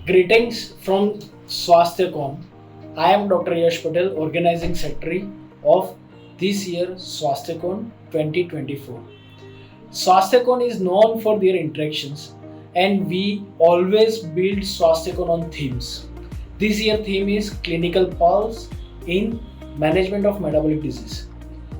Greetings from SwasthyaCON. I am Dr. Yash Patel, Organizing Secretary of this year SwasthyaCON 2024. SwasthyaCON is known for their interactions and we always build SwasthyaCON on themes. This year theme is Clinical Pulse in Management of Metabolic Disease.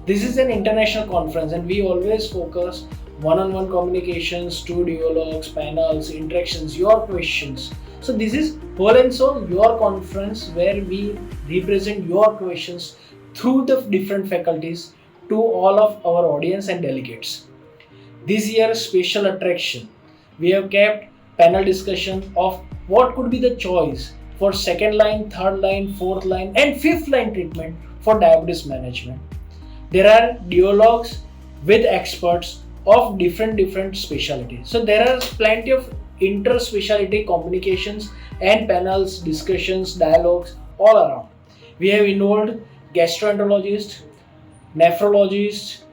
This is an international conference and we always focus one-on-one communications, two dialogues, panels, interactions, your questions. So this is whole and soul your conference where we represent your questions through the different faculties to all of our audience and delegates. This year's special attraction, we have kept panel discussion of what could be the choice for second line, third line, fourth line and fifth line treatment for diabetes management. There are dialogues with experts of different specialties. So there are plenty of inter-specialty communications and panels, discussions, dialogues all around. We have involved gastroenterologists, nephrologists,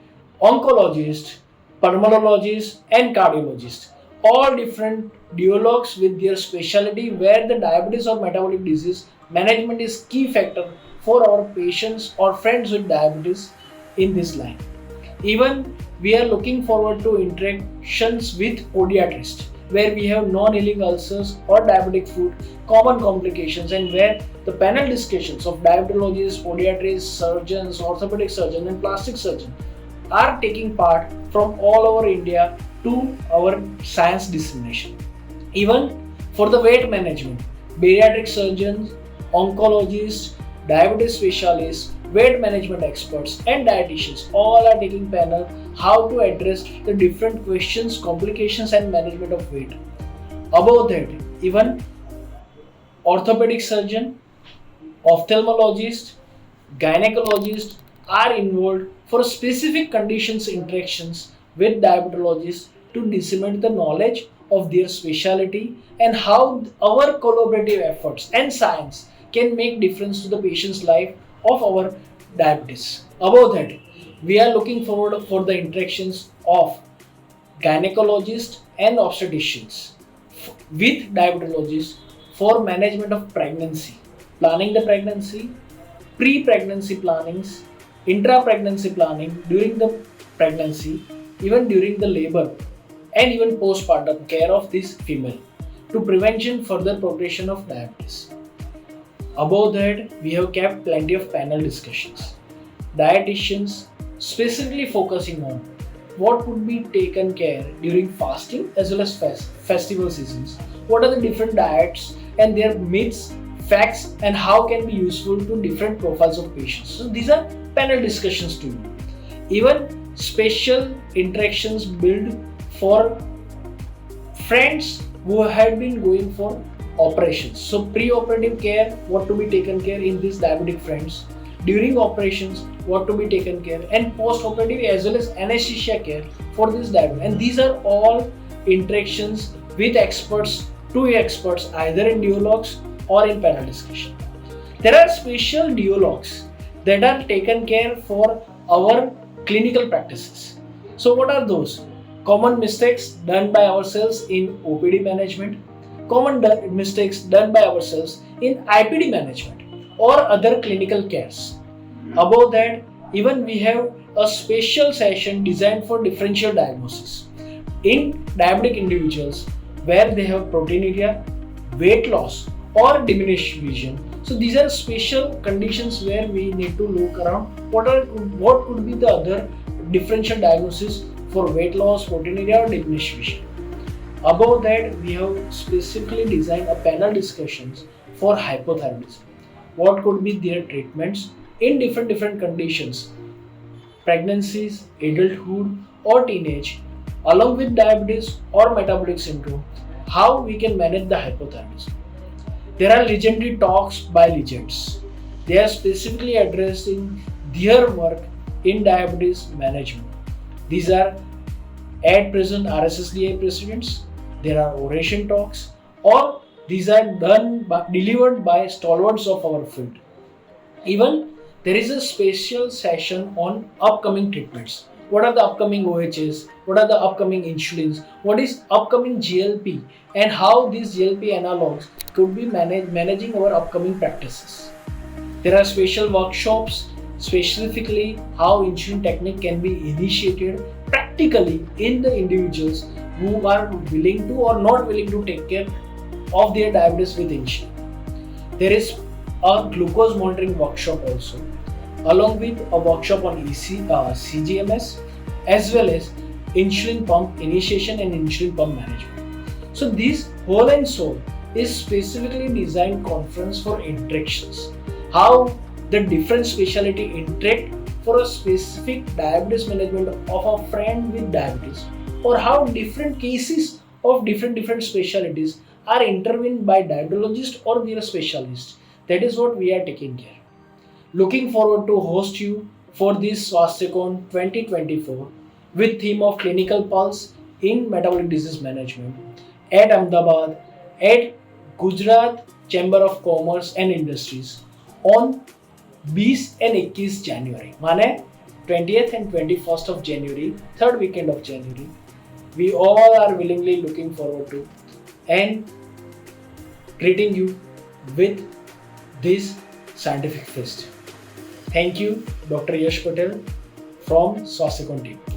oncologists, pulmonologists and cardiologists. All different dialogues with their specialty where the diabetes or metabolic disease management is key factor for our patients or friends with diabetes in this line. Even we are looking forward to interactions with podiatrists where we have non-healing ulcers or diabetic foot, common complications and where the panel discussions of diabetologists, podiatrists, surgeons, orthopedic surgeons and plastic surgeons are taking part from all over India to our science dissemination. Even for the weight management, bariatric surgeons, oncologists, diabetes specialists, weight management experts and dietitians all are taking panel how to address the different questions, complications and management of weight. Above that, even orthopedic surgeon, ophthalmologist, gynecologist are involved for specific conditions interactions with diabetologists to disseminate the knowledge of their specialty and how our collaborative efforts and science can make difference to the patient's life of our diabetes. Above that, we are looking forward for the interactions of gynecologists and obstetricians with diabetologists for management of pregnancy, planning the pregnancy, pre-pregnancy plannings, intra-pregnancy planning during the pregnancy, even during the labor, and even postpartum care of this female to prevention further progression of diabetes. Above that, we have kept plenty of panel discussions. Dietitians specifically focusing on what could be taken care during fasting as well as festival seasons. What are the different diets and their myths, facts, and how can be useful to different profiles of patients. So these are panel discussions too. Even special interactions built for friends who had been going for operations. So pre-operative care, what to be taken care in these diabetic friends. During operations, what to be taken care, and post-operative as well as anesthesia care for this diabetes. And these are all interactions with experts, two experts, either in dialogues or in panel discussion. There are special dialogues that are taken care for our clinical practices. So what are those? Common mistakes done by ourselves in OPD management, common mistakes done by ourselves in IPD management or other clinical cares. Above that, even we have a special session designed for differential diagnosis in diabetic individuals where they have proteinuria, weight loss or diminished vision. So these are special conditions where we need to look around what could be the other differential diagnosis for weight loss, proteinuria or diminished vision. Above that, we have specifically designed a panel discussions for hypothyroidism. What could be their treatments in different conditions, pregnancies, adulthood or teenage, along with diabetes or metabolic syndrome, how we can manage the hypothyroidism. There are legendary talks by legends. They are specifically addressing their work in diabetes management. These are at present RSSDI presidents. There are oration talks or these are delivered by stalwarts of our field. Even there is a special session on upcoming treatments what are the upcoming OHS, what are the upcoming insulins, what is upcoming GLP, and how these GLP analogs could be managing our upcoming practices. There are special workshops specifically how insulin technique can be initiated practically in the individuals who are willing to or not willing to take care of their diabetes with insulin. There is a glucose monitoring workshop also, along with a workshop on CGMS, as well as insulin pump initiation and insulin pump management. So this whole and soul is specifically designed conference for interactions. How the different specialty interact for a specific diabetes management of a friend with diabetes, or how different cases of different specialties are intervened by diabetologists or their specialists. That is what we are taking care. Looking forward to host you for this SwasthyaCON 2024 with theme of clinical pulse in metabolic disease management at Ahmedabad at Gujarat Chamber of Commerce and Industries on 20 and 21 January. माने 20th and 21st of January, third weekend of January. We all are willingly looking forward to and greeting you with this scientific fest. Thank you, Dr. Yash Patel from SwasthyaCON team.